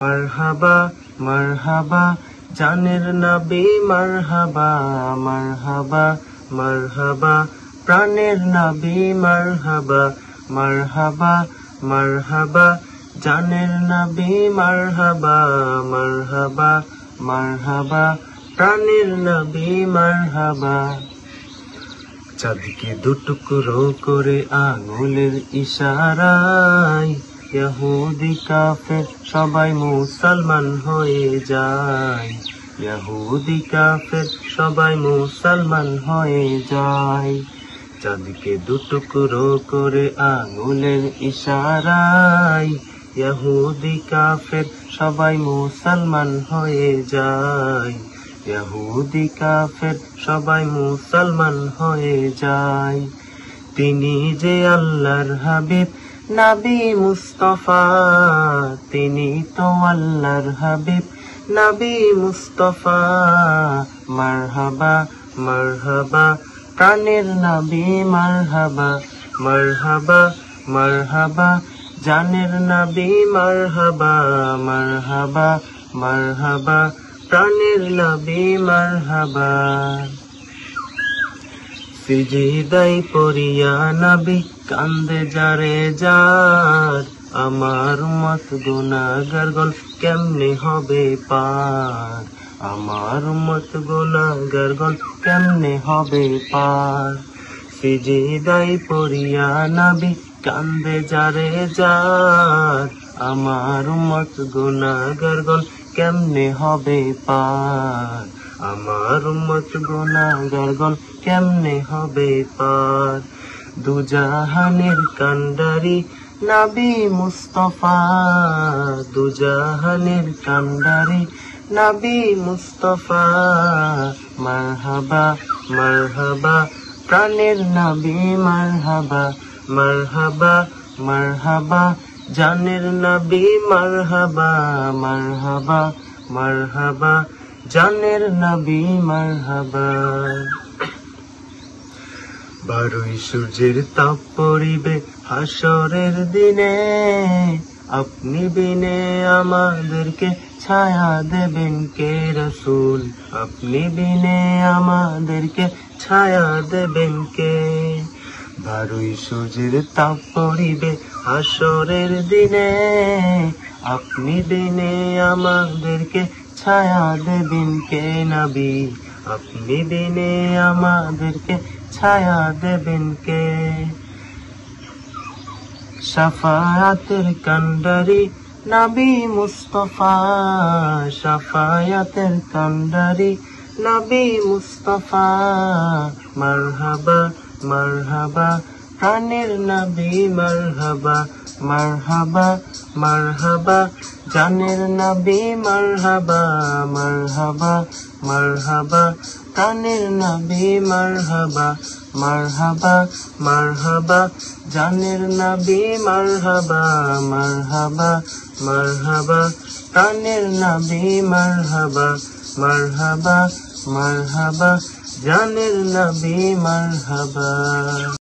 মারহাবা মারহাবা জানের নবী মারহাবা মারহাবা মারহাবা প্রাণের নবী মারহাবা মারহাবা মারহাবা জানের নবী মারহাবা মারহাবা মারহাবা প্রাণের নবী মারহাবা। চাঁদকে দুটুকরো করে আঙুলের ইশারায় ইহুদি কাফের সবাই মুসলমান হয়ে যায়। ইহুদি কাফের সবাই মুসলমান হয়ে যায়। চাঁদকে দুটুকরো করে আঙুলের ইশারায় ইহুদি কাফের সবাই মুসলমান হয়ে যায়। ইহুদি কাফের সবাই মুসলমান হয়ে যায়। তিনি যে আল্লাহর হাবিব নবী মুস্তাফা, তিনি তো আল্লাহর হাবিব নবী মুস্তাফা। মারহাবা মারহাবা প্রাণের নবী মারহাবা মারহাবা মারহাবা জানের নবী মারহাবা মারহাবা মারহাবা প্রাণের নবী মারহাবা। সিজদায় পড়িয়া নবী কান্দে যারে যার, আমার উম্মত গুনাহগার গণ কেমনে হবে পার। আমার উম্মত গুনাহগার গণ কেমনে হবে পার। সিজদায় পড়িয়া নবী কান্দে যারে যার, আমার উম্মত গুনাহগার গণ কেমনে হবে পার। আমার উম্মত গুনাহগার গণ কেমনে হবে পার। দুজাহানের কান্ডারি নবী মুস্তাফা, দুজাহানের কান্ডারি নবী মুস্তাফা। মারহাবা মারহাবা প্রাণের নবী মারহাবা মারহাবা মারহাবা জানের নবী মারহাবা মারহাবা মারহাবা জানের নবী মারহাবা। 12ই সূর্যের তাপ পড়িবে হাসরের দিনে, আপনি বিনে আমাদেরকে ছায়া দেবেন কে রাসূল। আপনি বিনে আমাদেরকে ছায়া দেবেন কে। 12ই সূর্যের তাপ পড়িবে হাসরের দিনে, আপনি বিনে আমাদেরকে ছায়া দেবেন কে নবী। আপনি বিনে আমাদেরকে ছায়া দেবেন কে। শাফায়াতের কান্ডারি নবী মুস্তাফা, শাফায়াতের কান্ডারি নবী মুস্তাফা। মারহাবা মারহাবা প্রাণের নবী মারহাবা মারহাবা মারহাবা জানের নবী মারহাবা মারহাবা মারহাবা প্রাণের নবী মারহাবা মারহাবা মারহাবা জানের নবী মারহাবা মারহাবা মারহাবা প্রাণের নবী মারহাবা মারহাবা মারহাবা জানের নবী মারহাবা।